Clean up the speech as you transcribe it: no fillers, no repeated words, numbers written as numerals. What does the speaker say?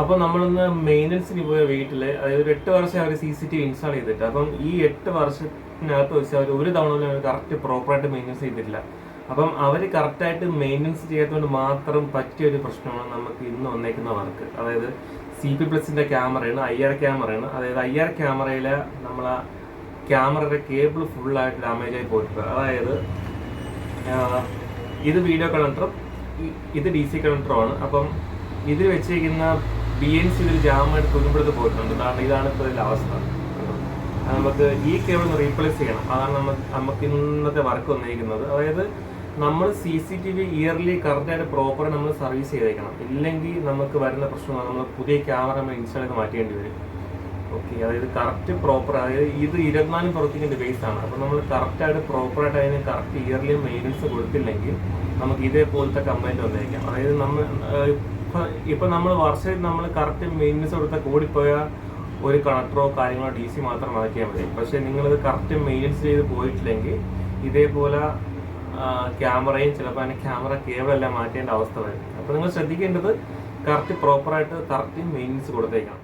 അപ്പോൾ നമ്മളിന്ന് മെയിൻ്റനൻസിന് പോയ വീട്ടിൽ അതായത് ഒരു 8 വർഷം അവർ CCTV ഇൻസ്റ്റാൾ ചെയ്തിട്ട്, അപ്പം ഈ 8 വർഷത്തിനകത്ത് വെച്ച് അവർ ഒരു തവണ പോലും അവർ കറക്റ്റ് പ്രോപ്പറായിട്ട് മെയിൻ്റനൻസ് ചെയ്തിട്ടില്ല. അപ്പം അവർ കറക്റ്റായിട്ട് മെയിൻ്റനൻസ് ചെയ്യാത്തതുകൊണ്ട് മാത്രം പറ്റിയൊരു പ്രശ്നമാണ് നമുക്ക് ഇന്ന് വന്നേക്കുന്ന വർക്ക്. അതായത് CP+ ക്യാമറയാണ്, IR ക്യാമറയാണ്. അതായത് IR ക്യാമറയിൽ നമ്മൾ ആ ക്യാമറയുടെ കേബിൾ ഫുള്ളായിട്ട് ഡാമേജ് ആയി പോയിട്ടുണ്ട്. അതായത് ഇത് വീഡിയോ കണക്ടറും ഇത് DC കണക്ടറുമാണ്. അപ്പം ഇതിൽ വെച്ചിരിക്കുന്ന BNC ഒരു ജാമായിട്ട് തുരുമ്പെടുത്ത് പോയിട്ടുണ്ട്. ഇതാണ് ഇപ്പോൾ ഇതിൻ്റെ അവസ്ഥ. നമുക്ക് ഈ കേബിൾ ഒന്ന് റീപ്ലേസ് ചെയ്യണം. അതാണ് നമുക്ക് ഇന്നത്തെ വർക്ക് വന്നിരിക്കുന്നത്. അതായത് നമ്മൾ CCTV ഇയർലി കറക്റ്റായിട്ട് പ്രോപ്പർ നമ്മൾ സർവീസ് ചെയ്തേക്കണം. ഇല്ലെങ്കിൽ നമുക്ക് വരുന്ന പ്രശ്നം നമ്മൾ പുതിയ ക്യാമറ നമ്മൾ ഇൻസ്റ്റാൾ ചെയ്ത് മാറ്റേണ്ടി വരും. ഓക്കെ, അതായത് കറക്റ്റ് പ്രോപ്പർ, അതായത് ഇത് 24 പ്രവർത്തിക്കുന്ന ഡിവൈസാണ്. അപ്പോൾ നമ്മൾ കറക്റ്റായിട്ട് പ്രോപ്പറായിട്ട് അതിന് കറക്റ്റ് ഇയർലി മെയിൻ്റനൻസ് കൊടുത്തില്ലെങ്കിൽ നമുക്ക് ഇതേപോലത്തെ കംപ്ലൈൻറ്റ് വന്നേക്കാം. അതായത് ഇപ്പം നമ്മൾ വർഷത്തിൽ നമ്മൾ കറക്റ്റ് മെയിൻ്റനൻസ് കൊടുത്താൽ കൂടിപ്പോയ ഒരു കണക്ടറോ കാര്യങ്ങളോ DC മാത്രം മാറ്റിയാൽ മതി. പക്ഷേ നിങ്ങളിത് കറക്റ്റ് മെയിൻ്റനൻസ് ചെയ്ത് പോയിട്ടില്ലെങ്കിൽ ഇതേപോലെ ക്യാമറയും ചിലപ്പോൾ അതിൻ്റെ ക്യാമറ കേബിളെല്ലാം മാറ്റേണ്ട അവസ്ഥ വരും. അപ്പോൾ നിങ്ങൾ ശ്രദ്ധിക്കേണ്ടത് കറക്റ്റ് പ്രോപ്പറായിട്ട് കറക്റ്റ് മെയിൻ്റനൻസ് കൊടുത്തേക്കണം.